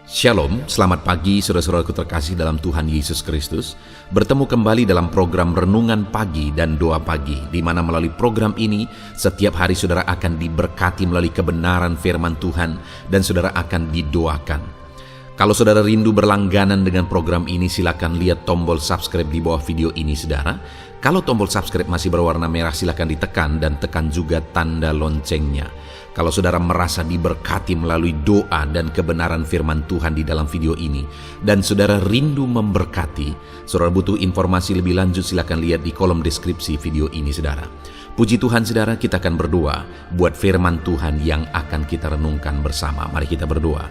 Shalom, selamat pagi saudara-saudaraku terkasih dalam Tuhan Yesus Kristus. Bertemu kembali dalam program Renungan Pagi dan Doa Pagi, di mana melalui program ini setiap hari saudara akan diberkati melalui kebenaran firman Tuhan dan saudara akan didoakan. Kalau saudara rindu berlangganan dengan program ini, silakan lihat tombol subscribe di bawah video ini saudara. Kalau tombol subscribe masih berwarna merah, silakan ditekan dan tekan juga tanda loncengnya. Kalau saudara merasa diberkati melalui doa dan kebenaran firman Tuhan di dalam video ini, dan saudara rindu memberkati, saudara butuh informasi lebih lanjut, silakan lihat di kolom deskripsi video ini saudara. Puji Tuhan saudara, kita akan berdoa buat firman Tuhan yang akan kita renungkan bersama. Mari kita berdoa.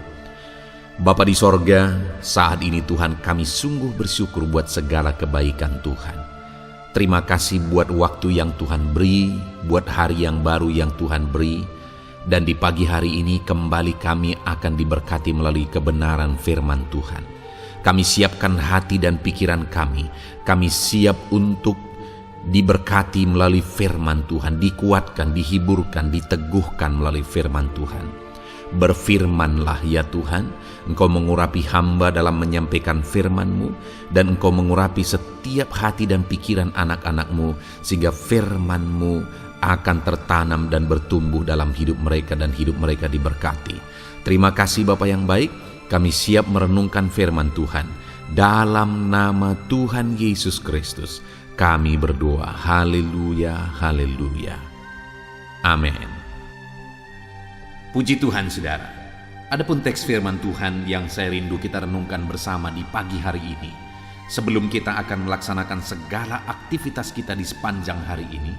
Bapa di sorga, saat ini Tuhan kami sungguh bersyukur buat segala kebaikan Tuhan. Terima kasih buat waktu yang Tuhan beri, buat hari yang baru yang Tuhan beri. Dan di pagi hari ini kembali kami akan diberkati melalui kebenaran firman Tuhan. Kami siapkan hati dan pikiran kami. Kami siap untuk diberkati melalui firman Tuhan, dikuatkan, dihiburkan, diteguhkan melalui firman Tuhan. Berfirmanlah ya Tuhan, Engkau mengurapi hamba dalam menyampaikan firman-Mu, dan Engkau mengurapi setiap hati dan pikiran anak-anak-Mu, sehingga firman-Mu akan tertanam dan bertumbuh dalam hidup mereka dan hidup mereka diberkati. Terima kasih Bapa yang baik, kami siap merenungkan firman Tuhan. Dalam nama Tuhan Yesus Kristus, kami berdoa. Haleluya, haleluya. Amin. Puji Tuhan saudara. Adapun teks firman Tuhan yang saya rindu kita renungkan bersama di pagi hari ini, sebelum kita akan melaksanakan segala aktivitas kita di sepanjang hari ini,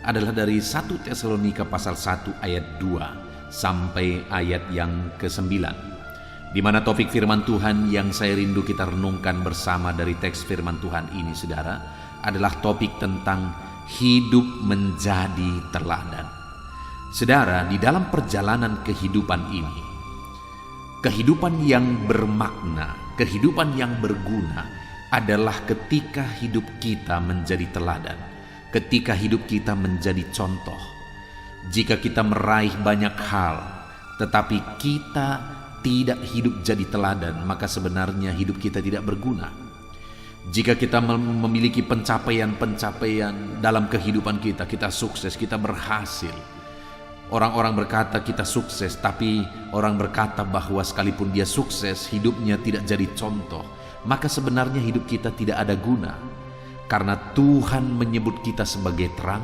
adalah dari 1 Tesalonika pasal 1 ayat 2 sampai ayat yang ke-9, di mana topik firman Tuhan yang saya rindu kita renungkan bersama dari teks firman Tuhan ini saudara, adalah topik tentang hidup menjadi teladan. Saudara, di dalam perjalanan kehidupan ini, kehidupan yang bermakna, kehidupan yang berguna adalah ketika hidup kita menjadi teladan, ketika hidup kita menjadi contoh. Jika kita meraih banyak hal, tetapi kita tidak hidup jadi teladan, maka sebenarnya hidup kita tidak berguna. Jika kita memiliki pencapaian-pencapaian dalam kehidupan kita, kita sukses, kita berhasil. Orang-orang berkata kita sukses, tapi orang berkata bahwa sekalipun dia sukses, hidupnya tidak jadi contoh, maka sebenarnya hidup kita tidak ada guna. Karena Tuhan menyebut kita sebagai terang,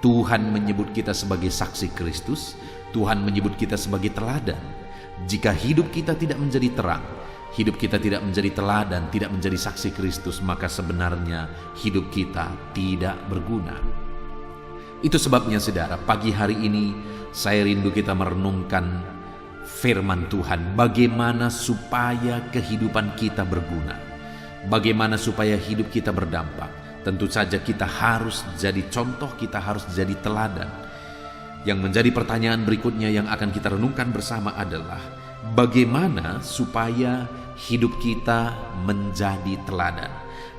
Tuhan menyebut kita sebagai saksi Kristus, Tuhan menyebut kita sebagai teladan. Jika hidup kita tidak menjadi terang, hidup kita tidak menjadi teladan, tidak menjadi saksi Kristus, maka sebenarnya hidup kita tidak berguna. Itu sebabnya saudara, pagi hari ini saya rindu kita merenungkan firman Tuhan, bagaimana supaya kehidupan kita berguna. Bagaimana supaya hidup kita berdampak? Tentu saja kita harus jadi contoh, kita harus jadi teladan. Yang menjadi pertanyaan berikutnya yang akan kita renungkan bersama adalah bagaimana supaya hidup kita menjadi teladan?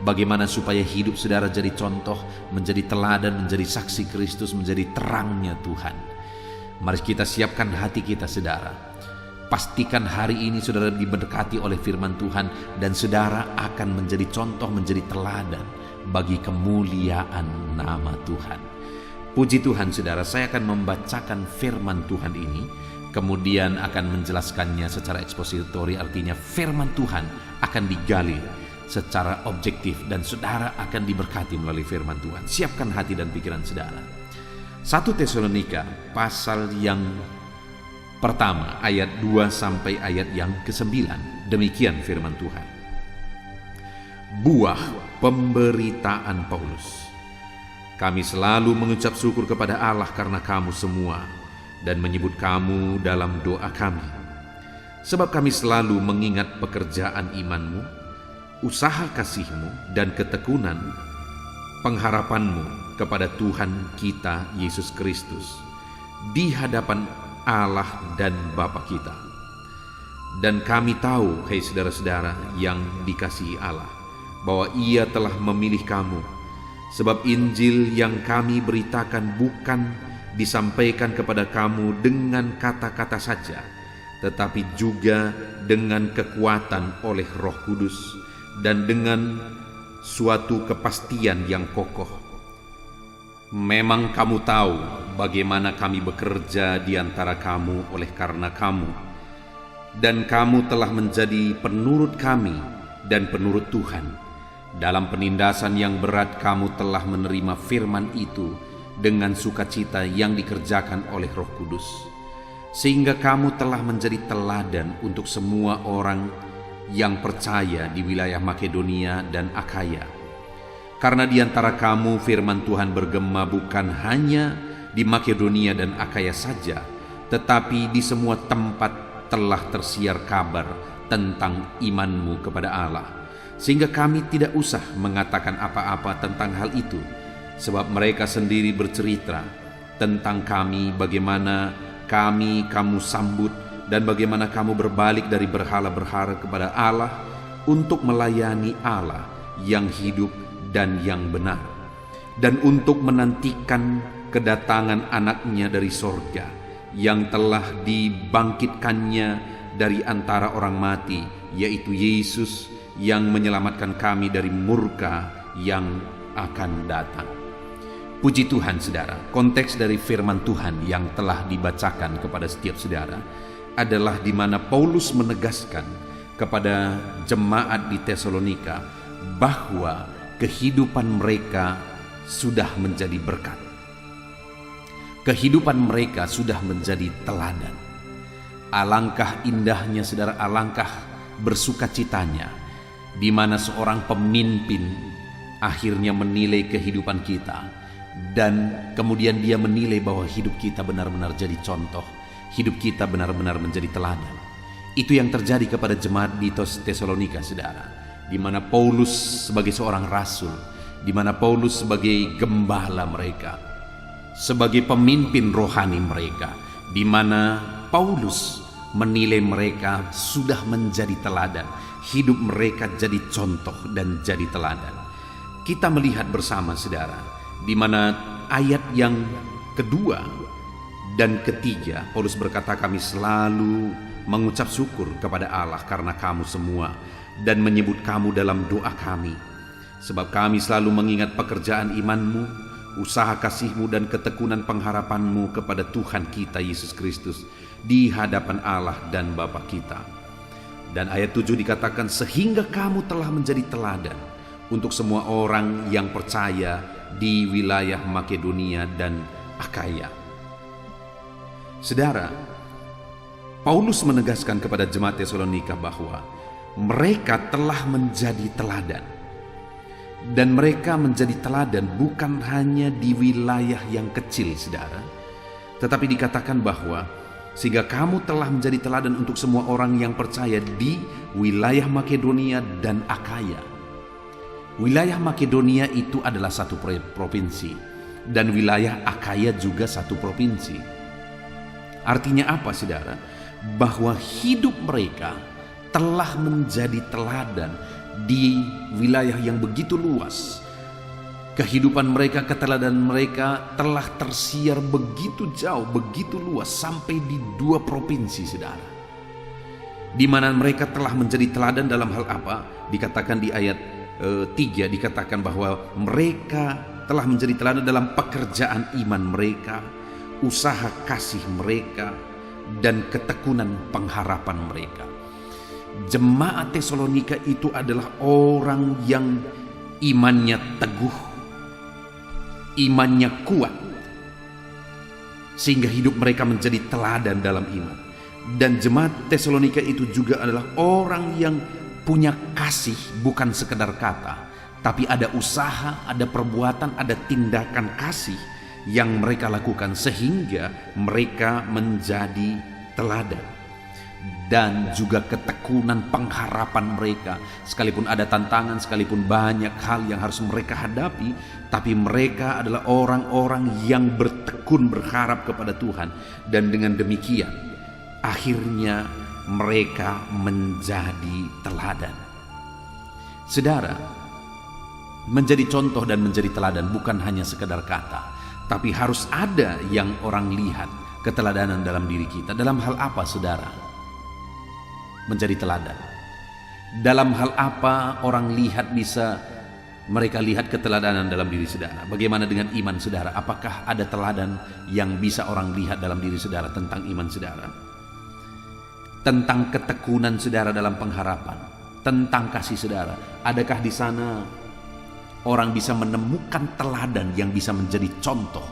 Bagaimana supaya hidup saudara jadi contoh, menjadi teladan, menjadi saksi Kristus, menjadi terangnya Tuhan? Mari kita siapkan hati kita saudara. Pastikan hari ini saudara diberkati oleh firman Tuhan, dan saudara akan menjadi contoh, menjadi teladan bagi kemuliaan nama Tuhan. Puji Tuhan saudara, saya akan membacakan firman Tuhan ini, kemudian akan menjelaskannya secara ekspositori, artinya firman Tuhan akan digali secara objektif dan saudara akan diberkati melalui firman Tuhan. Siapkan hati dan pikiran saudara. 1 Tesalonika pasal yang pertama ayat 2 sampai ayat yang ke-9. Demikian firman Tuhan. Buah pemberitaan Paulus. Kami selalu mengucap syukur kepada Allah karena kamu semua dan menyebut kamu dalam doa kami. Sebab kami selalu mengingat pekerjaan imanmu, usaha kasihmu dan ketekunan pengharapanmu kepada Tuhan kita Yesus Kristus di hadapan Allah dan Bapa kita. Dan kami tahu, hai saudara-saudara yang dikasihi Allah, bahwa Ia telah memilih kamu, sebab Injil yang kami beritakan bukan disampaikan kepada kamu dengan kata-kata saja, tetapi juga dengan kekuatan oleh Roh Kudus dan dengan suatu kepastian yang kokoh. Memang kamu tahu bagaimana kami bekerja di antara kamu oleh karena kamu, dan kamu telah menjadi penurut kami dan penurut Tuhan. Dalam penindasan yang berat kamu telah menerima firman itu dengan sukacita yang dikerjakan oleh Roh Kudus, sehingga kamu telah menjadi teladan untuk semua orang yang percaya di wilayah Makedonia dan Akhaya. Karena di antara kamu firman Tuhan bergema bukan hanya di Makedonia dan Akhaya saja, tetapi di semua tempat telah tersiar kabar tentang imanmu kepada Allah, sehingga kami tidak usah mengatakan apa-apa tentang hal itu, sebab mereka sendiri bercerita tentang kami, bagaimana kamu sambut dan bagaimana kamu berbalik dari berhala-berhala kepada Allah untuk melayani Allah yang hidup dan yang benar, dan untuk menantikan kedatangan anaknya dari sorga yang telah dibangkitkannya dari antara orang mati, yaitu Yesus yang menyelamatkan kami dari murka yang akan datang. Puji Tuhan saudara, konteks dari firman Tuhan yang telah dibacakan kepada setiap saudara adalah di mana Paulus menegaskan kepada jemaat di Tesalonika bahwa kehidupan mereka sudah menjadi berkat. Kehidupan mereka sudah menjadi teladan. Alangkah indahnya saudara, alangkah bersukacitanya di mana seorang pemimpin akhirnya menilai kehidupan kita, dan kemudian dia menilai bahwa hidup kita benar-benar jadi contoh, hidup kita benar-benar menjadi teladan. Itu yang terjadi kepada jemaat di Tesalonika saudara, di mana Paulus sebagai seorang rasul, di mana Paulus sebagai gembala mereka, sebagai pemimpin rohani mereka, di mana Paulus menilai mereka sudah menjadi teladan, hidup mereka jadi contoh dan jadi teladan. Kita melihat bersama saudara, di mana ayat yang kedua dan ketiga Paulus berkata, kami selalu mengucap syukur kepada Allah karena kamu semua dan menyebut kamu dalam doa kami, sebab kami selalu mengingat pekerjaan imanmu, usaha kasihmu dan ketekunan pengharapanmu kepada Tuhan kita Yesus Kristus di hadapan Allah dan Bapa kita. Dan ayat 7 dikatakan, sehingga kamu telah menjadi teladan untuk semua orang yang percaya di wilayah Makedonia dan Akhaya. Saudara, Paulus menegaskan kepada jemaat Tesalonika bahwa mereka telah menjadi teladan. Dan mereka menjadi teladan bukan hanya di wilayah yang kecil saudara, tetapi dikatakan bahwa sehingga kamu telah menjadi teladan untuk semua orang yang percaya di wilayah Makedonia dan Akhaya. Wilayah Makedonia itu adalah satu provinsi, dan wilayah Akhaya juga satu provinsi. Artinya apa saudara? Bahwa hidup mereka telah menjadi teladan di wilayah yang begitu luas. Kehidupan mereka, keteladanan mereka telah tersiar begitu jauh, begitu luas, sampai di 2 provinsi saudara, di mana mereka telah menjadi teladan dalam hal apa? Dikatakan di ayat 3, dikatakan bahwa mereka telah menjadi teladan dalam pekerjaan iman mereka, usaha kasih mereka, dan ketekunan pengharapan mereka. Jemaat Tesalonika itu adalah orang yang imannya teguh, imannya kuat, sehingga hidup mereka menjadi teladan dalam iman. Dan jemaat Tesalonika itu juga adalah orang yang punya kasih, bukan sekedar kata, tapi ada usaha, ada perbuatan, ada tindakan kasih yang mereka lakukan sehingga mereka menjadi teladan. Dan juga ketekunan pengharapan mereka, sekalipun ada tantangan, sekalipun banyak hal yang harus mereka hadapi, tapi mereka adalah orang-orang yang bertekun berharap kepada Tuhan. Dan dengan demikian akhirnya mereka menjadi teladan. Saudara, menjadi contoh dan menjadi teladan bukan hanya sekedar kata, tapi harus ada yang orang lihat keteladanan dalam diri kita. Dalam hal apa saudara? menjadi teladan. Dalam hal apa orang mereka lihat keteladanan dalam diri saudara? Bagaimana dengan iman saudara? Apakah ada teladan yang bisa orang lihat dalam diri saudara tentang iman saudara? Tentang ketekunan saudara dalam pengharapan, tentang kasih saudara. Adakah di sana orang bisa menemukan teladan yang bisa menjadi contoh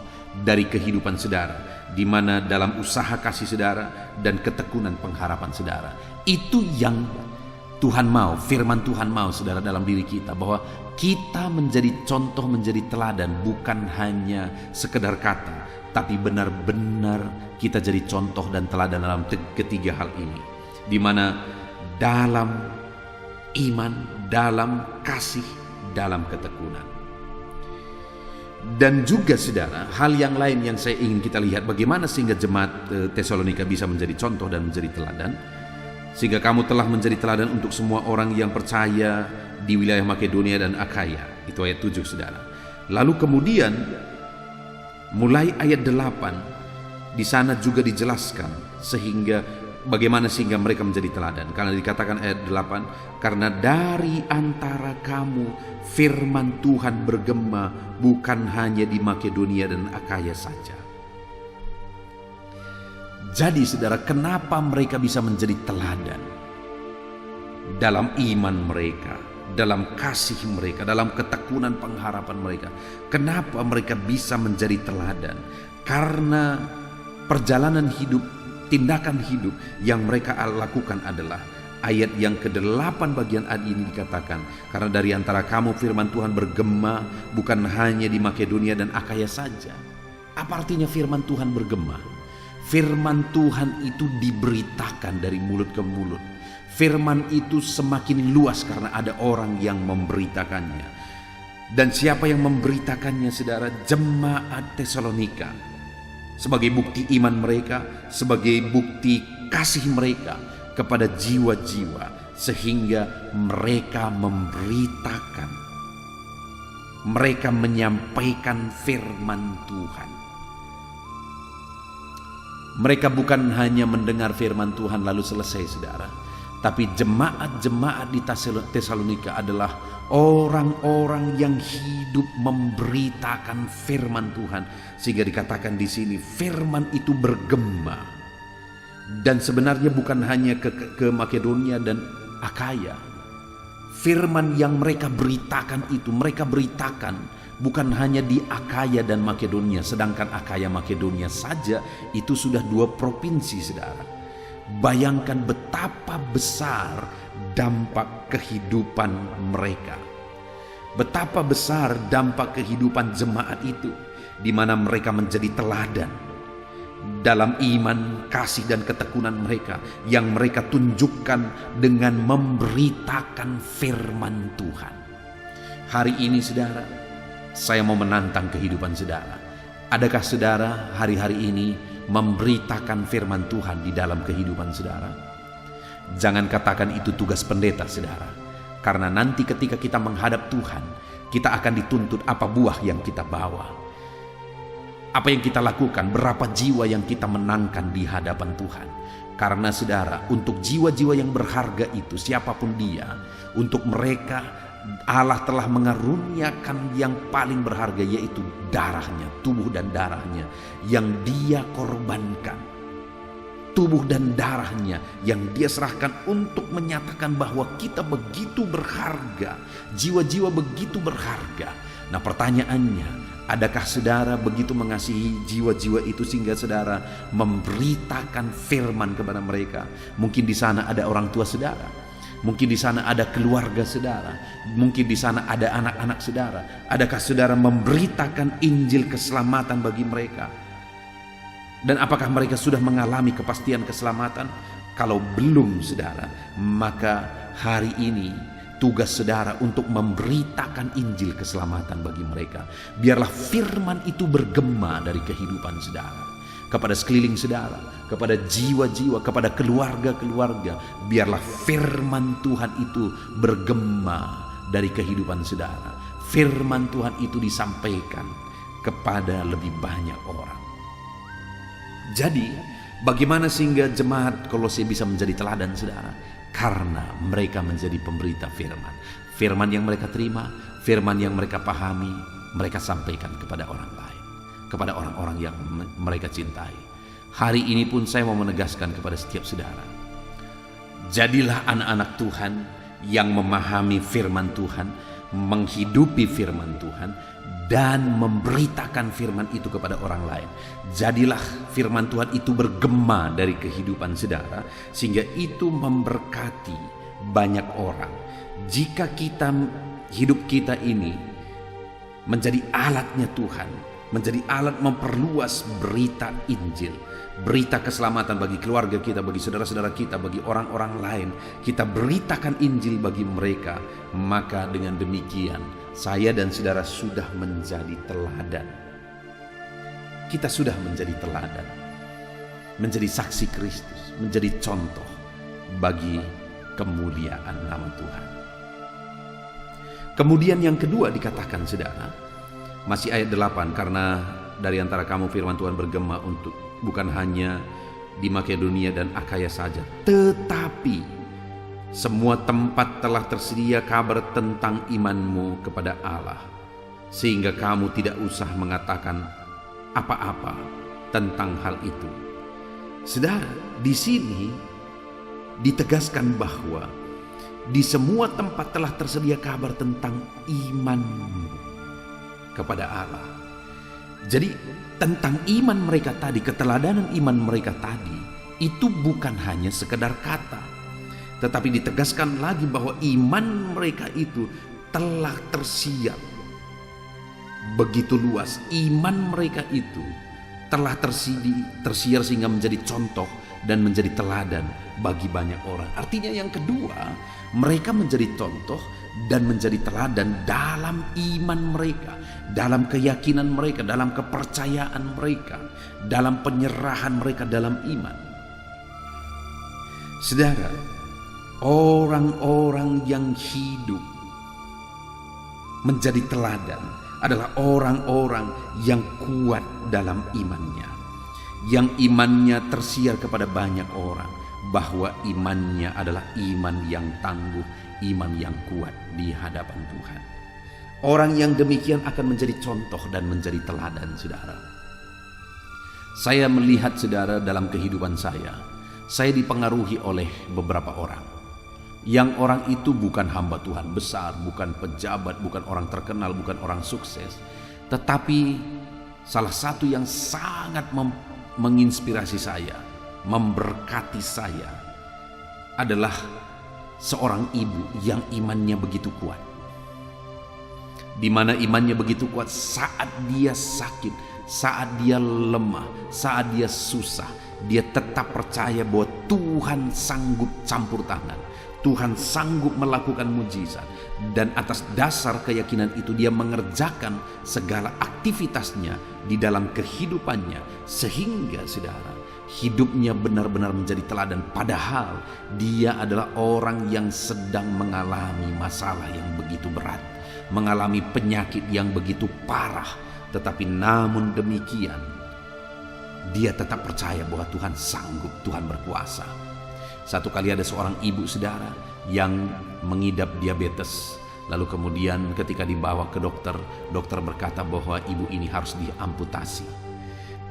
dari kehidupan saudara, di mana dalam usaha kasih saudara dan ketekunan pengharapan saudara? Itu yang Tuhan mau, firman Tuhan mau saudara dalam diri kita, bahwa kita menjadi contoh, menjadi teladan, bukan hanya sekedar kata, tapi benar-benar kita jadi contoh dan teladan dalam ketiga hal ini, di mana dalam iman, dalam kasih, dalam ketekunan. Dan juga saudara, hal yang lain yang saya ingin kita lihat, bagaimana sehingga jemaat Tesalonika bisa menjadi contoh dan menjadi teladan. Sehingga kamu telah menjadi teladan untuk semua orang yang percaya di wilayah Makedonia dan Akhaya. Itu ayat 7 saudara. Lalu kemudian mulai ayat 8 di sana juga dijelaskan bagaimana sehingga mereka menjadi teladan. Karena dikatakan ayat 8, karena dari antara kamu firman Tuhan bergema bukan hanya di Makedonia dan Akhaya saja. Jadi saudara, kenapa mereka bisa menjadi teladan? Dalam iman mereka, dalam kasih mereka, dalam ketekunan pengharapan mereka. Kenapa mereka bisa menjadi teladan? Karena perjalanan hidup, tindakan hidup yang mereka lakukan adalah ayat yang ke-8 bagian ayat ini dikatakan, karena dari antara kamu firman Tuhan bergema bukan hanya di Makedonia dan Akhaya saja. Apa artinya firman Tuhan bergema? Firman Tuhan itu diberitakan dari mulut ke mulut. Firman itu semakin luas karena ada orang yang memberitakannya. Dan siapa yang memberitakannya saudara? Jemaat Tesalonika. Sebagai bukti iman mereka, sebagai bukti kasih mereka kepada jiwa-jiwa, sehingga mereka memberitakan, mereka menyampaikan firman Tuhan. Mereka bukan hanya mendengar firman Tuhan lalu selesai saudara, tapi jemaat-jemaat di Tesalonika adalah orang-orang yang hidup memberitakan firman Tuhan, sehingga dikatakan di sini firman itu bergema. Dan sebenarnya bukan hanya ke Makedonia dan Akhaya. Firman yang mereka beritakan itu, mereka beritakan bukan hanya di Akhaya dan Makedonia, sedangkan Akhaya Makedonia saja itu sudah 2 provinsi saudara. Bayangkan betapa besar dampak kehidupan mereka. Betapa besar dampak kehidupan jemaat itu, di mana mereka menjadi teladan dalam iman, kasih dan ketekunan mereka yang mereka tunjukkan dengan memberitakan firman Tuhan. Hari ini saudara, saya mau menantang kehidupan saudara. Adakah saudara hari-hari ini memberitakan firman Tuhan di dalam kehidupan saudara? Jangan katakan itu tugas pendeta saudara, karena nanti ketika kita menghadap Tuhan, kita akan dituntut apa buah yang kita bawa. Apa yang kita lakukan, berapa jiwa yang kita menangkan di hadapan Tuhan. Karena saudara, untuk jiwa-jiwa yang berharga itu, siapapun dia, untuk mereka Allah telah mengaruniakan yang paling berharga, yaitu darahnya, tubuh dan darahnya yang dia korbankan. Tubuh dan darahnya yang dia serahkan untuk menyatakan bahwa kita begitu berharga, jiwa-jiwa begitu berharga. Nah pertanyaannya, adakah saudara begitu mengasihi jiwa-jiwa itu sehingga saudara memberitakan firman kepada mereka? Mungkin di sana ada orang tua saudara, mungkin di sana ada keluarga saudara, mungkin di sana ada anak-anak saudara. Adakah saudara memberitakan Injil keselamatan bagi mereka? Dan apakah mereka sudah mengalami kepastian keselamatan? Kalau belum saudara, maka hari ini tugas saudara untuk memberitakan Injil keselamatan bagi mereka. Biarlah firman itu bergema dari kehidupan saudara, kepada sekeliling saudara, kepada jiwa-jiwa, kepada keluarga-keluarga. Biarlah firman Tuhan itu bergema dari kehidupan saudara. Firman Tuhan itu disampaikan kepada lebih banyak orang. Jadi, bagaimana sehingga jemaat Kolose bisa menjadi teladan saudara? Karena mereka menjadi pemberita firman. Firman yang mereka terima, firman yang mereka pahami, mereka sampaikan kepada orang lain, kepada orang-orang yang mereka cintai. Hari ini pun saya mau menegaskan kepada setiap saudara, jadilah anak-anak Tuhan yang memahami firman Tuhan, menghidupi firman Tuhan, dan memberitakan firman itu kepada orang lain. Jadilah firman Tuhan itu bergema dari kehidupan saudara, sehingga itu memberkati banyak orang. Jika hidup kita ini menjadi alatnya Tuhan, menjadi alat memperluas berita Injil, berita keselamatan bagi keluarga kita, bagi saudara-saudara kita, bagi orang-orang lain, kita beritakan Injil bagi mereka, maka dengan demikian saya dan saudara sudah menjadi teladan. Kita sudah menjadi teladan, menjadi saksi Kristus, menjadi contoh bagi kemuliaan nama Tuhan. Kemudian yang kedua dikatakan saudara, masih ayat 8, karena dari antara kamu firman Tuhan bergema untuk bukan hanya di Makedonia dan Akhaya saja, tetapi semua tempat telah tersedia kabar tentang imanmu kepada Allah, sehingga kamu tidak usah mengatakan apa-apa tentang hal itu. Saudara, di sini ditegaskan bahwa di semua tempat telah tersedia kabar tentang imanmu kepada Allah. Jadi tentang iman mereka tadi, keteladanan iman mereka tadi, itu bukan hanya sekedar kata, tetapi ditegaskan lagi bahwa iman mereka itu telah tersiar begitu luas. Iman mereka itu telah tersiar sehingga menjadi contoh dan menjadi teladan bagi banyak orang. Artinya yang kedua, mereka menjadi contoh dan menjadi teladan dalam iman mereka, dalam keyakinan mereka, dalam kepercayaan mereka, dalam penyerahan mereka dalam iman. Saudara, orang-orang yang hidup menjadi teladan adalah orang-orang yang kuat dalam imannya, yang imannya tersiar kepada banyak orang, bahwa imannya adalah iman yang tangguh, iman yang kuat di hadapan Tuhan. Orang yang demikian akan menjadi contoh dan menjadi teladan, saudara. Saya melihat, saudara, dalam kehidupan saya dipengaruhi oleh beberapa orang. Yang orang itu bukan hamba Tuhan besar, bukan pejabat, bukan orang terkenal, bukan orang sukses, tetapi salah satu yang sangat menginspirasi saya, memberkati saya, adalah seorang ibu yang imannya begitu kuat. Di mana imannya begitu kuat, saat dia sakit, saat dia lemah, saat dia susah, dia tetap percaya bahwa Tuhan sanggup campur tangan, Tuhan sanggup melakukan mujizat. Dan atas dasar keyakinan itu dia mengerjakan segala aktivitasnya di dalam kehidupannya, sehingga saudara, hidupnya benar-benar menjadi teladan. Padahal dia adalah orang yang sedang mengalami masalah yang begitu berat, mengalami penyakit yang begitu parah, tetapi namun demikian dia tetap percaya bahwa Tuhan sanggup, Tuhan berkuasa. Satu kali ada seorang ibu, saudara, yang mengidap diabetes. Lalu kemudian ketika dibawa ke dokter, dokter berkata bahwa ibu ini harus diamputasi.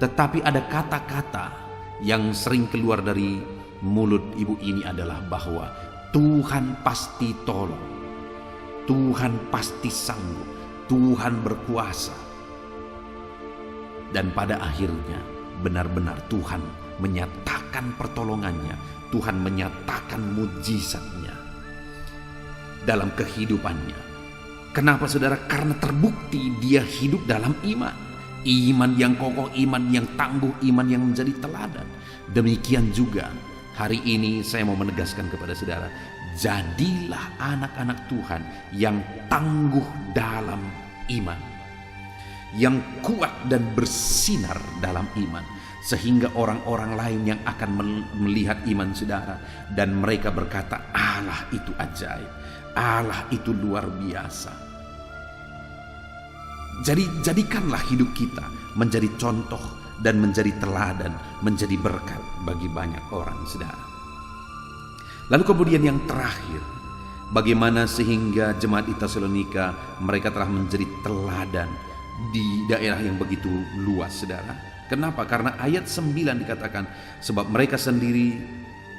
Tetapi ada kata-kata yang sering keluar dari mulut ibu ini adalah bahwa Tuhan pasti tolong, Tuhan pasti sanggup, Tuhan berkuasa. Dan pada akhirnya benar-benar Tuhan menyatakan pertolongannya, Tuhan menyatakan mujizatnya dalam kehidupannya. Kenapa, saudara? Karena terbukti dia hidup dalam iman. Iman yang kokoh, iman yang tangguh, iman yang menjadi teladan. Demikian juga hari ini saya mau menegaskan kepada saudara, jadilah anak-anak Tuhan yang tangguh dalam iman, yang kuat dan bersinar dalam iman, sehingga orang-orang lain yang akan melihat iman saudara dan mereka berkata, Allah itu ajaib, Allah itu luar biasa. Jadi jadikanlah hidup kita menjadi contoh dan menjadi teladan, menjadi berkat bagi banyak orang, saudara. Lalu kemudian yang terakhir, bagaimana sehingga jemaat di Tesalonika mereka telah menjadi teladan di daerah yang begitu luas, saudara. Kenapa? Karena ayat 9 dikatakan, sebab mereka sendiri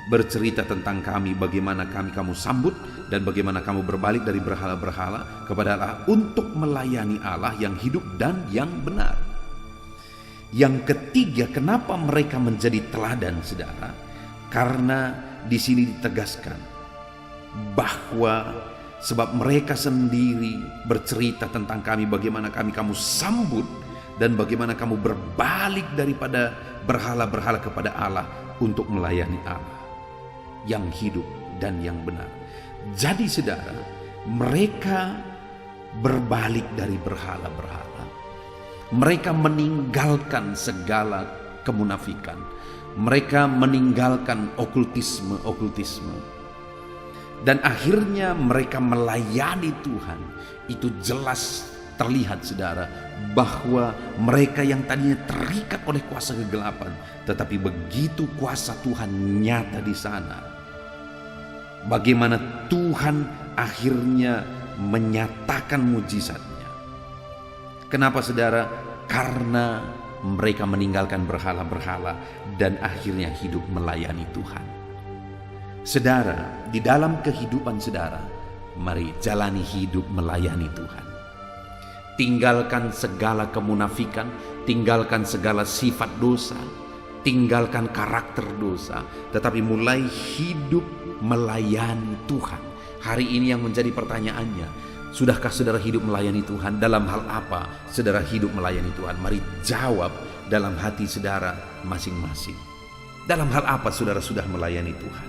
bercerita tentang kami, bagaimana kamu sambut dan bagaimana kamu berbalik dari berhala-berhala kepada Allah untuk melayani Allah yang hidup dan yang benar. Yang ketiga, kenapa mereka menjadi teladan, saudara? Karena di sini ditegaskan bahwa sebab mereka sendiri bercerita tentang kami, bagaimana kamu sambut dan bagaimana kamu berbalik daripada berhala-berhala kepada Allah untuk melayani Allah yang hidup dan yang benar. Jadi saudara, mereka berbalik dari berhala-berhala. Mereka meninggalkan segala kemunafikan. Mereka meninggalkan okultisme. Dan akhirnya mereka melayani Tuhan. Itu jelas terlihat, saudara, bahwa mereka yang tadinya terikat oleh kuasa kegelapan, tetapi begitu kuasa Tuhan nyata di sana, bagaimana Tuhan akhirnya menyatakan mujizatnya. Kenapa, saudara? Karena mereka meninggalkan berhala-berhala dan akhirnya hidup melayani Tuhan. Saudara, di dalam kehidupan saudara, mari jalani hidup melayani Tuhan. Tinggalkan segala kemunafikan, tinggalkan segala sifat dosa, tinggalkan karakter dosa, tetapi mulai hidup melayani Tuhan. Hari ini yang menjadi pertanyaannya, sudahkah saudara hidup melayani Tuhan? Dalam hal apa saudara hidup melayani Tuhan? Mari jawab dalam hati saudara masing-masing. Dalam hal apa saudara sudah melayani Tuhan?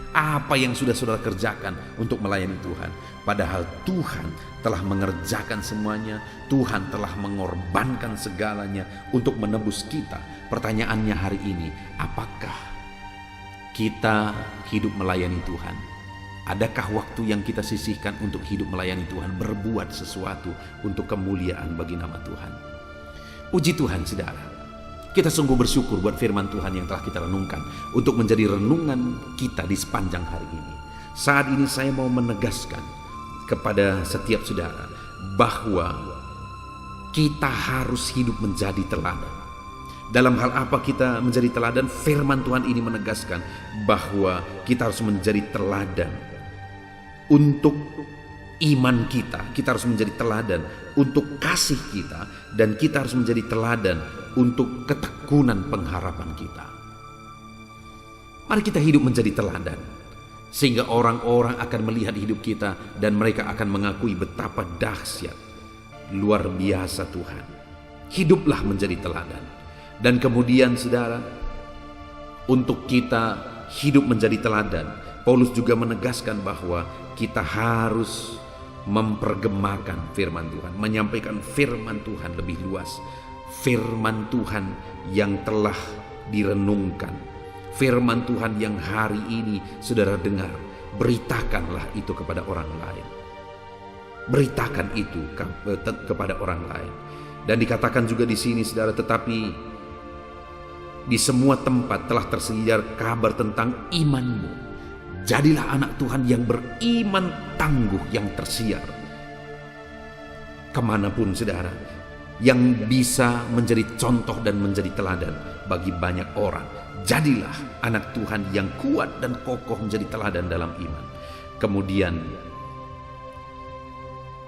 Apa yang sudah saudara kerjakan untuk melayani Tuhan? Padahal Tuhan telah mengerjakan semuanya. Tuhan telah mengorbankan segalanya untuk menebus kita. Pertanyaannya hari ini, apakah kita hidup melayani Tuhan? Adakah waktu yang kita sisihkan untuk hidup melayani Tuhan, berbuat sesuatu untuk kemuliaan bagi nama Tuhan? Puji Tuhan, saudara. Kita sungguh bersyukur buat firman Tuhan yang telah kita renungkan untuk menjadi renungan kita di sepanjang hari ini. Saat ini saya mau menegaskan kepada setiap saudara bahwa kita harus hidup menjadi teladan. Dalam hal apa kita menjadi teladan? Firman Tuhan ini menegaskan bahwa kita harus menjadi teladan untuk iman kita. Kita harus menjadi teladan untuk kasih kita, dan kita harus menjadi teladan untuk ketekunan pengharapan kita. Mari kita hidup menjadi teladan, sehingga orang-orang akan melihat hidup kita dan mereka akan mengakui betapa dahsyat, luar biasa Tuhan. Hiduplah menjadi teladan. Dan kemudian saudara, untuk kita hidup menjadi teladan, Paulus juga menegaskan bahwa kita harus mempergemakan firman Tuhan, menyampaikan firman Tuhan lebih luas. Firman Tuhan yang telah direnungkan, firman Tuhan yang hari ini saudara dengar, beritakanlah itu kepada orang lain. Beritakan itu kepada orang lain. Dan dikatakan juga di sini, saudara, tetapi di semua tempat telah tersedia kabar tentang imanmu. Jadilah anak Tuhan yang beriman tangguh, yang tersiar kemanapun, saudara, yang bisa menjadi contoh dan menjadi teladan bagi banyak orang. Jadilah anak Tuhan yang kuat dan kokoh, menjadi teladan dalam iman. Kemudian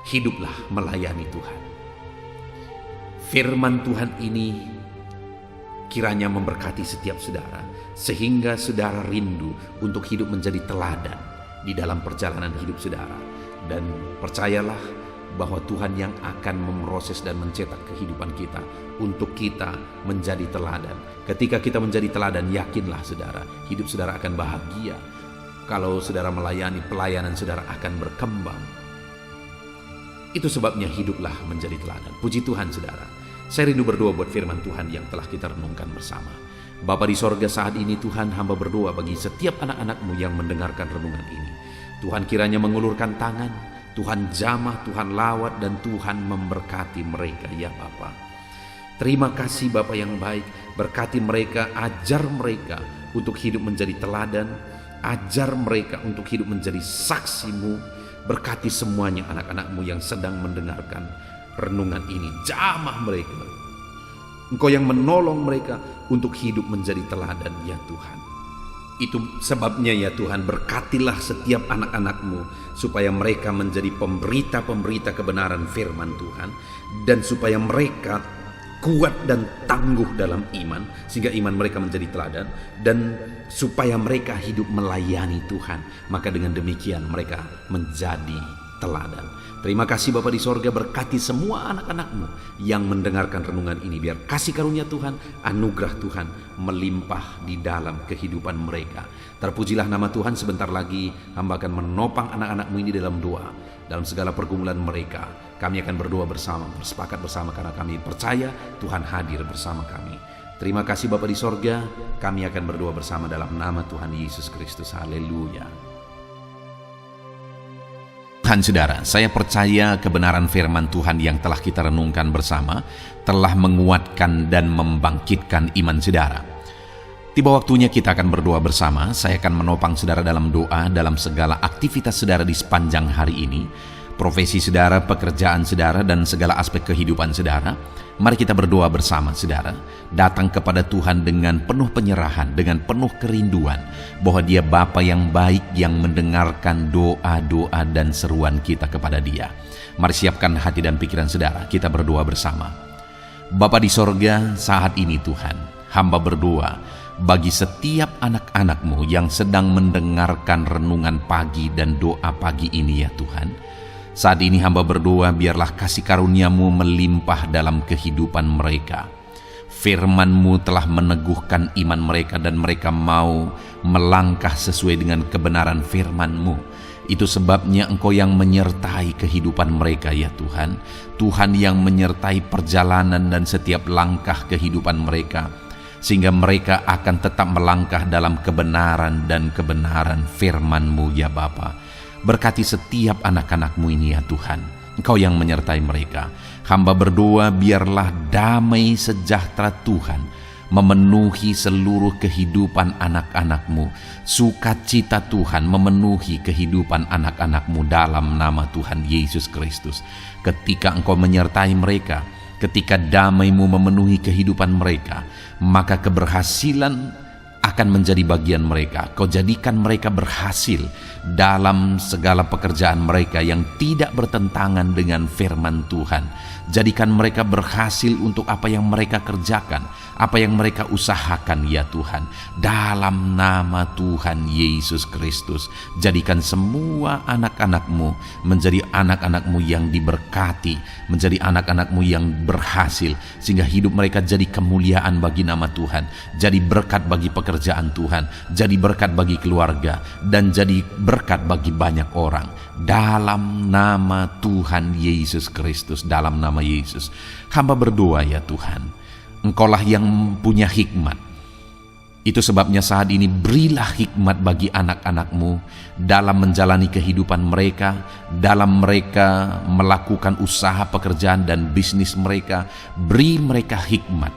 hiduplah melayani Tuhan. Firman Tuhan ini kiranya memberkati setiap saudara, sehingga saudara rindu untuk hidup menjadi teladan di dalam perjalanan hidup saudara. Dan percayalah bahwa Tuhan yang akan memproses dan mencetak kehidupan kita untuk kita menjadi teladan. Ketika kita menjadi teladan, yakinlah saudara, hidup saudara akan bahagia. Kalau saudara melayani, pelayanan saudara akan berkembang. Itu sebabnya hiduplah menjadi teladan. Puji Tuhan, saudara. Saya rindu berdoa buat firman Tuhan yang telah kita renungkan bersama. Bapa di sorga, saat ini Tuhan, hamba berdoa bagi setiap anak-anak-Mu yang mendengarkan renungan ini. Tuhan kiranya mengulurkan tangan, Tuhan jamah, Tuhan lawat, dan Tuhan memberkati mereka, ya Bapa. Terima kasih Bapa yang baik, berkati mereka, ajar mereka untuk hidup menjadi teladan. Ajar mereka untuk hidup menjadi saksi-Mu. Berkati semuanya anak-anak-Mu yang sedang mendengarkan renungan ini. Jamah mereka. Engkau yang menolong mereka untuk hidup menjadi teladan ya Tuhan. Itu sebabnya ya Tuhan, berkatilah setiap anak-anak-Mu supaya mereka menjadi pemberita-pemberita kebenaran firman Tuhan, dan supaya mereka kuat dan tangguh dalam iman, sehingga iman mereka menjadi teladan, dan supaya mereka hidup melayani Tuhan. Maka dengan demikian mereka menjadi teladan. Terima kasih Bapa di sorga, berkati semua anak-anak-Mu yang mendengarkan renungan ini. Biar kasih karunia Tuhan, anugerah Tuhan melimpah di dalam kehidupan mereka. Terpujilah nama Tuhan. Sebentar lagi hamba akan menopang anak-anak-Mu ini dalam doa. Dalam segala pergumulan mereka, kami akan berdoa bersama, bersepakat bersama, karena kami percaya Tuhan hadir bersama kami. Terima kasih Bapa di sorga, kami akan berdoa bersama dalam nama Tuhan Yesus Kristus. Haleluya. Tuhan saudara, saya percaya kebenaran firman Tuhan yang telah kita renungkan bersama telah menguatkan dan membangkitkan iman saudara. Tiba waktunya kita akan berdoa bersama. Saya akan menopang saudara dalam doa dalam segala aktivitas saudara di sepanjang hari ini. Profesi saudara, pekerjaan saudara, dan segala aspek kehidupan saudara. Mari kita berdoa bersama saudara. Datang kepada Tuhan dengan penuh penyerahan, dengan penuh kerinduan bahwa Dia Bapa yang baik yang mendengarkan doa-doa dan seruan kita kepada Dia. Mari siapkan hati dan pikiran saudara, kita berdoa bersama. Bapa di sorga, saat ini Tuhan, hamba berdoa bagi setiap anak-anak-Mu yang sedang mendengarkan renungan pagi dan doa pagi ini ya Tuhan. Saat ini hamba berdoa, biarlah kasih karunia-Mu melimpah dalam kehidupan mereka. Firman-Mu telah meneguhkan iman mereka dan mereka mau melangkah sesuai dengan kebenaran firman-Mu. Itu sebabnya Engkau yang menyertai kehidupan mereka ya Tuhan. Tuhan yang menyertai perjalanan dan setiap langkah kehidupan mereka, sehingga mereka akan tetap melangkah dalam kebenaran dan kebenaran firman-Mu ya Bapa. Berkati setiap anak-anak-Mu ini ya Tuhan. Engkau yang menyertai mereka. Hamba berdoa biarlah damai sejahtera Tuhan memenuhi seluruh kehidupan anak-anak-Mu. Sukacita Tuhan memenuhi kehidupan anak-anak-Mu dalam nama Tuhan Yesus Kristus. Ketika Engkau menyertai mereka, ketika damai-Mu memenuhi kehidupan mereka, maka keberhasilan akan menjadi bagian mereka. Kau jadikan mereka berhasil dalam segala pekerjaan mereka yang tidak bertentangan dengan firman Tuhan. Jadikan mereka berhasil untuk apa yang mereka kerjakan, apa yang mereka usahakan ya Tuhan. Dalam nama Tuhan Yesus Kristus, jadikan semua anak-anak-Mu menjadi anak-anak-Mu yang diberkati, menjadi anak-anak-Mu yang berhasil, sehingga hidup mereka jadi kemuliaan bagi nama Tuhan, jadi berkat bagi pekerjaan Tuhan, jadi berkat bagi keluarga, dan jadi berkat bagi banyak orang. Dalam nama Tuhan Yesus Kristus, dalam nama Yesus, hamba berdoa ya Tuhan, Engkaulah yang punya hikmat. Itu sebabnya saat ini berilah hikmat bagi anak-anak-Mu dalam menjalani kehidupan mereka, dalam mereka melakukan usaha pekerjaan dan bisnis mereka. Beri mereka hikmat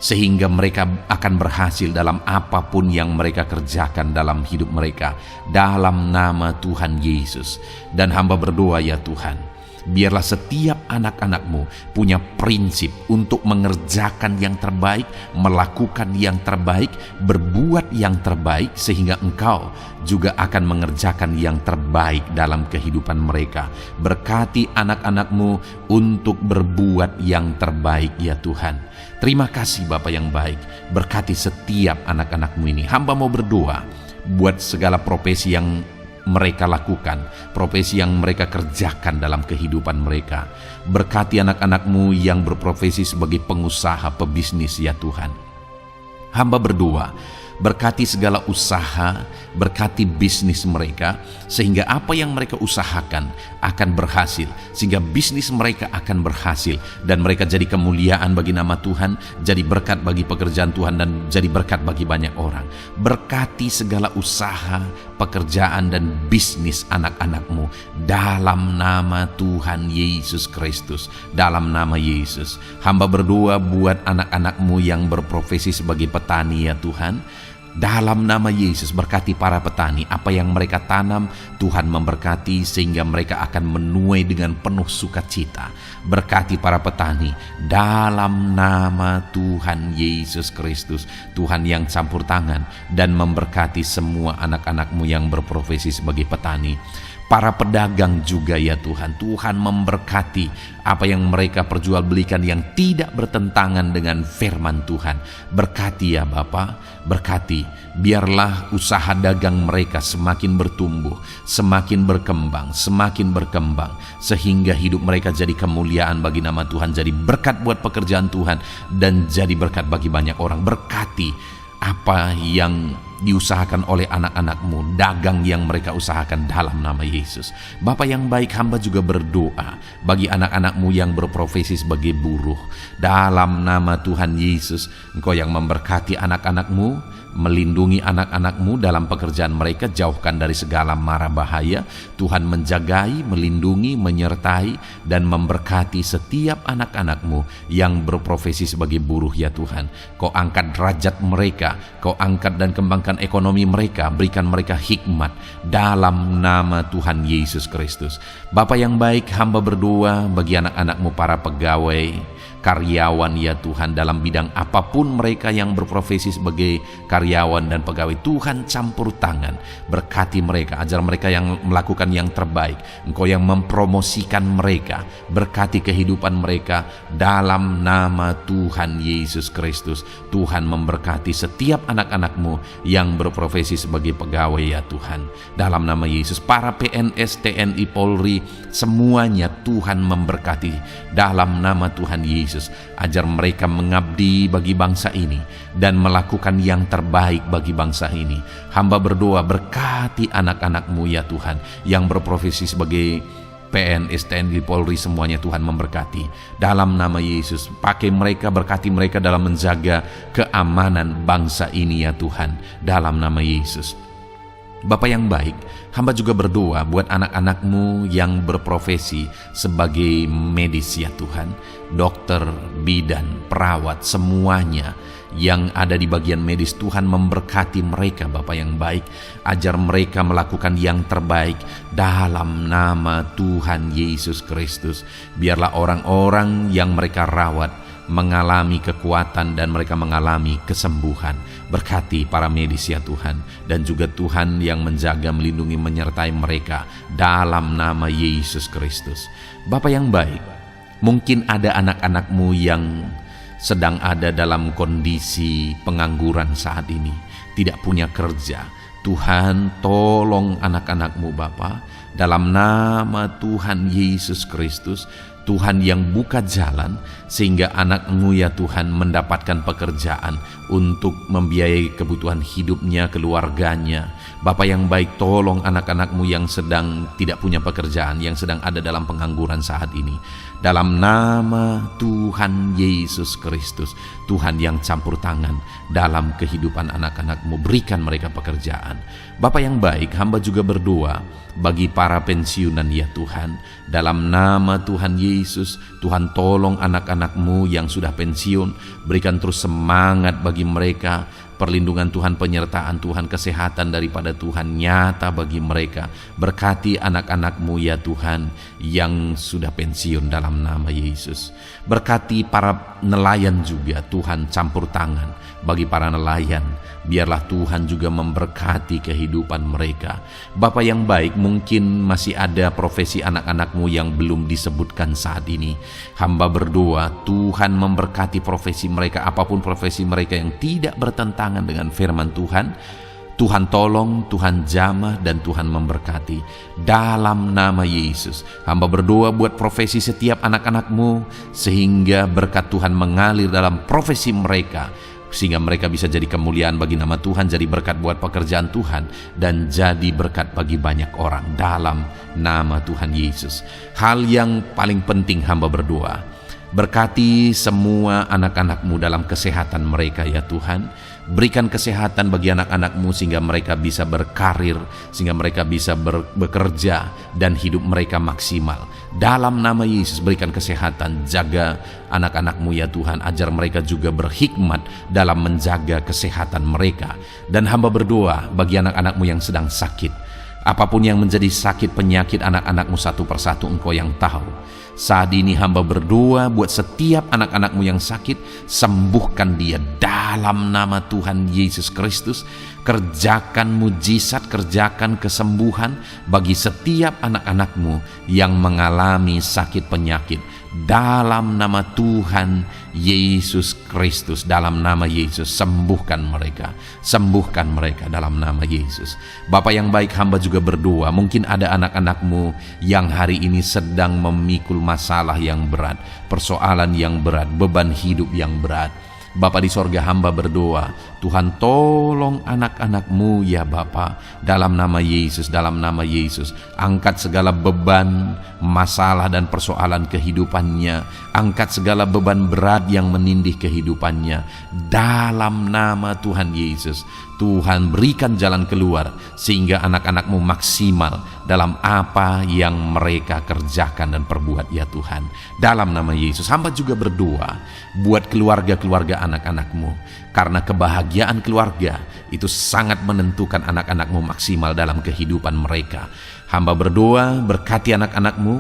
sehingga mereka akan berhasil dalam apapun yang mereka kerjakan dalam hidup mereka, dalam nama Tuhan Yesus. Dan hamba berdoa ya Tuhan, biarlah setiap anak-anak-Mu punya prinsip untuk mengerjakan yang terbaik, melakukan yang terbaik, berbuat yang terbaik, sehingga Engkau juga akan mengerjakan yang terbaik dalam kehidupan mereka. Berkati anak-anak-Mu untuk berbuat yang terbaik ya Tuhan. Terima kasih Bapa yang baik, berkati setiap anak-anak-Mu ini. Hamba mau berdoa buat segala profesi yang mereka lakukan, profesi yang mereka kerjakan dalam kehidupan mereka. Berkati anak-anak-Mu yang berprofesi sebagai pengusaha, pebisnis ya Tuhan. Hamba berdoa, berkati segala usaha, berkati bisnis mereka, sehingga apa yang mereka usahakan akan berhasil, sehingga bisnis mereka akan berhasil, dan mereka jadi kemuliaan bagi nama Tuhan, jadi berkat bagi pekerjaan Tuhan, dan jadi berkat bagi banyak orang. Berkati segala usaha, pekerjaan, dan bisnis anak-anak-Mu dalam nama Tuhan Yesus Kristus, dalam nama Yesus. Hamba berdoa buat anak-anak-Mu yang berprofesi sebagai petani ya Tuhan. Dalam nama Yesus, berkati para petani. Apa yang mereka tanam, Tuhan memberkati sehingga mereka akan menuai dengan penuh sukacita. Berkati para petani dalam nama Tuhan Yesus Kristus. Tuhan yang campur tangan dan memberkati semua anak-anak-Mu yang berprofesi sebagai petani. Para pedagang juga ya Tuhan, Tuhan memberkati apa yang mereka perjualbelikan yang tidak bertentangan dengan firman Tuhan. Berkati ya Bapa, berkati, biarlah usaha dagang mereka semakin bertumbuh, semakin berkembang, sehingga hidup mereka jadi kemuliaan bagi nama Tuhan, jadi berkat buat pekerjaan Tuhan, dan jadi berkat bagi banyak orang. Berkati apa yang diusahakan oleh anak-anak-Mu, dagang yang mereka usahakan dalam nama Yesus. Bapa yang baik, hamba juga berdoa bagi anak-anak-Mu yang berprofesi sebagai buruh. Dalam nama Tuhan Yesus, Engkau yang memberkati anak-anak-Mu, melindungi anak-anak-Mu dalam pekerjaan mereka, jauhkan dari segala mara bahaya. Tuhan menjagai, melindungi, menyertai, dan memberkati setiap anak-anak-Mu yang berprofesi sebagai buruh ya Tuhan. Kau angkat derajat mereka, Kau angkat dan kembangkan ekonomi mereka, berikan mereka hikmat dalam nama Tuhan Yesus Kristus. Bapa yang baik, hamba berdoa bagi anak-anak-Mu para pegawai, karyawan ya Tuhan, dalam bidang apapun mereka yang berprofesi sebagai karyawan dan pegawai. Tuhan campur tangan, berkati mereka, ajar mereka yang melakukan yang terbaik. Engkau yang mempromosikan mereka, berkati kehidupan mereka dalam nama Tuhan Yesus Kristus. Tuhan memberkati setiap anak-anak-Mu yang berprofesi sebagai pegawai ya Tuhan, dalam nama Yesus. Para PNS, TNI, Polri, semuanya Tuhan memberkati dalam nama Tuhan Yesus. Ajar mereka mengabdi bagi bangsa ini dan melakukan yang terbaik bagi bangsa ini. Hamba berdoa, berkati anak-anak-Mu ya Tuhan yang berprofesi sebagai PNS, TNI, Polri, semuanya Tuhan memberkati dalam nama Yesus. Pakai mereka, berkati mereka dalam menjaga keamanan bangsa ini ya Tuhan, dalam nama Yesus. Bapa yang baik, hamba juga berdoa buat anak-anak-Mu yang berprofesi sebagai medis ya Tuhan, dokter, bidan, perawat, semuanya yang ada di bagian medis. Tuhan memberkati mereka Bapa yang baik, ajar mereka melakukan yang terbaik dalam nama Tuhan Yesus Kristus. Biarlah orang-orang yang mereka rawat mengalami kekuatan dan mereka mengalami kesembuhan. Berkati para medis ya Tuhan, dan juga Tuhan yang menjaga, melindungi, menyertai mereka dalam nama Yesus Kristus. Bapa yang baik, mungkin ada anak-anak-Mu yang sedang ada dalam kondisi pengangguran saat ini, tidak punya kerja. Tuhan, tolong anak-anak-Mu Bapa, dalam nama Tuhan Yesus Kristus. Tuhan yang buka jalan sehingga anak-Mu ya Tuhan mendapatkan pekerjaan untuk membiayai kebutuhan hidupnya, keluarganya. Bapa yang baik, tolong anak-anak-Mu yang sedang tidak punya pekerjaan, yang sedang ada dalam pengangguran saat ini. Dalam nama Tuhan Yesus Kristus, Tuhan yang campur tangan dalam kehidupan anak-anak-Mu, berikan mereka pekerjaan. Bapa yang baik, hamba juga berdoa bagi para pensiunan ya Tuhan, dalam nama Tuhan Yesus. Tuhan tolong anak-anak-Mu yang sudah pensiun, berikan terus semangat bagi mereka, perlindungan Tuhan, penyertaan Tuhan, kesehatan daripada Tuhan nyata bagi mereka. Berkati anak-anak-Mu ya Tuhan yang sudah pensiun dalam nama Yesus. Berkati para nelayan juga, Tuhan campur tangan bagi para nelayan. Biarlah Tuhan juga memberkati kehidupan mereka. Bapa yang baik, mungkin masih ada profesi anak-anak-Mu yang belum disebutkan saat ini. Hamba berdoa Tuhan memberkati profesi mereka, apapun profesi mereka yang tidak bertentangan dengan firman Tuhan. Tuhan tolong, Tuhan jamah, dan Tuhan memberkati dalam nama Yesus. Hamba berdoa buat profesi setiap anak-anak-Mu sehingga berkat Tuhan mengalir dalam profesi mereka, sehingga mereka bisa jadi kemuliaan bagi nama Tuhan, jadi berkat buat pekerjaan Tuhan, dan jadi berkat bagi banyak orang dalam nama Tuhan Yesus. Hal yang paling penting hamba berdoa, berkati semua anak-anak-Mu dalam kesehatan mereka ya Tuhan. Berikan kesehatan bagi anak-anak-Mu sehingga mereka bisa berkarir, sehingga mereka bisa bekerja dan hidup mereka maksimal. Dalam nama Yesus berikan kesehatan, jaga anak-anak-Mu ya Tuhan, ajar mereka juga berhikmat dalam menjaga kesehatan mereka. Dan hamba berdoa bagi anak-anak-Mu yang sedang sakit. Apapun yang menjadi sakit penyakit anak-anak-Mu satu persatu Engkau yang tahu. Saat ini hamba berdoa buat setiap anak-anak-Mu yang sakit, sembuhkan dia dalam nama Tuhan Yesus Kristus. Kerjakan mujizat, kerjakan kesembuhan bagi setiap anak-anak-Mu yang mengalami sakit penyakit. Dalam nama Tuhan Yesus Kristus, dalam nama Yesus, sembuhkan mereka dalam nama Yesus. Bapa yang baik, hamba juga berdoa, mungkin ada anak-anak-Mu yang hari ini sedang memikul masalah yang berat, persoalan yang berat, beban hidup yang berat. Bapa di sorga, hamba berdoa, Tuhan tolong anak-anak-Mu ya Bapa, dalam nama Yesus, dalam nama Yesus. Angkat segala beban, masalah dan persoalan kehidupannya. Angkat segala beban berat yang menindih kehidupannya. Dalam nama Tuhan Yesus, Tuhan berikan jalan keluar sehingga anak-anak-Mu maksimal dalam apa yang mereka kerjakan dan perbuat ya Tuhan. Dalam nama Yesus, hamba juga berdoa buat keluarga-keluarga anak-anak-Mu, karena kebahagiaan keluarga itu sangat menentukan anak-anak-Mu maksimal dalam kehidupan mereka. Hamba berdoa, berkati anak-anak-Mu,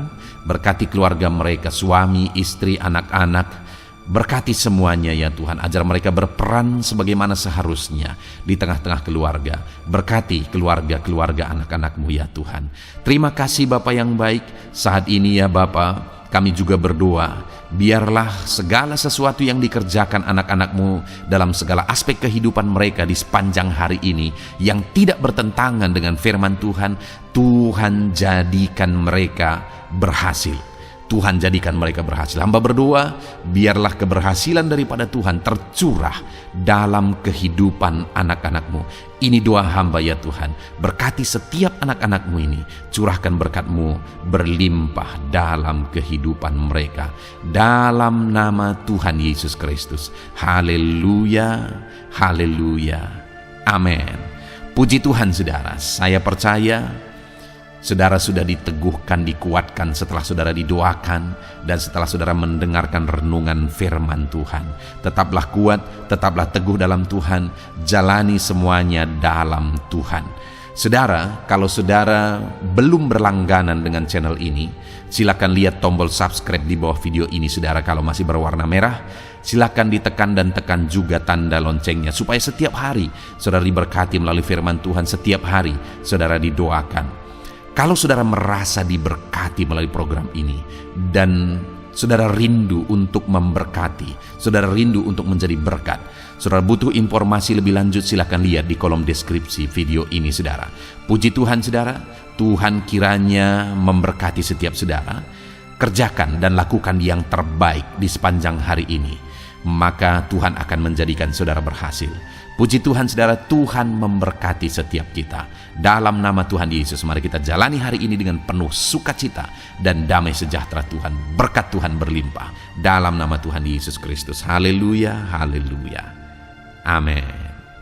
berkati keluarga mereka, suami, istri, anak-anak. Berkati semuanya ya Tuhan, ajar mereka berperan sebagaimana seharusnya di tengah-tengah keluarga. Berkati keluarga-keluarga anak-anak-Mu ya Tuhan. Terima kasih Bapa yang baik. Saat ini ya Bapa, kami juga berdoa, biarlah segala sesuatu yang dikerjakan anak-anak-Mu dalam segala aspek kehidupan mereka di sepanjang hari ini yang tidak bertentangan dengan firman Tuhan, Tuhan jadikan mereka berhasil. Tuhan jadikan mereka berhasil. Hamba berdoa, biarlah keberhasilan daripada Tuhan tercurah dalam kehidupan anak-anak-Mu. Ini doa hamba ya Tuhan. Berkati setiap anak-anak-Mu ini. Curahkan berkat-Mu berlimpah dalam kehidupan mereka. Dalam nama Tuhan Yesus Kristus. Haleluya, haleluya, amin. Puji Tuhan saudara, saya percaya saudara sudah diteguhkan, dikuatkan setelah saudara didoakan dan setelah saudara mendengarkan renungan firman Tuhan. Tetaplah kuat, tetaplah teguh dalam Tuhan, jalani semuanya dalam Tuhan. Saudara, kalau saudara belum berlangganan dengan channel ini, silakan lihat tombol subscribe di bawah video ini. Saudara, kalau masih berwarna merah, silakan ditekan dan tekan juga tanda loncengnya supaya setiap hari saudara diberkati melalui firman Tuhan. Setiap hari saudara didoakan. Kalau saudara merasa diberkati melalui program ini dan saudara rindu untuk memberkati, saudara rindu untuk menjadi berkat, saudara butuh informasi lebih lanjut, silakan lihat di kolom deskripsi video ini saudara. Puji Tuhan saudara, Tuhan kiranya memberkati setiap saudara. Kerjakan dan lakukan yang terbaik di sepanjang hari ini, maka Tuhan akan menjadikan saudara berhasil. Puji Tuhan saudara, Tuhan memberkati setiap kita. Dalam nama Tuhan Yesus, mari kita jalani hari ini dengan penuh sukacita dan damai sejahtera Tuhan. Berkat Tuhan berlimpah. Dalam nama Tuhan Yesus Kristus. Haleluya, haleluya. Amin.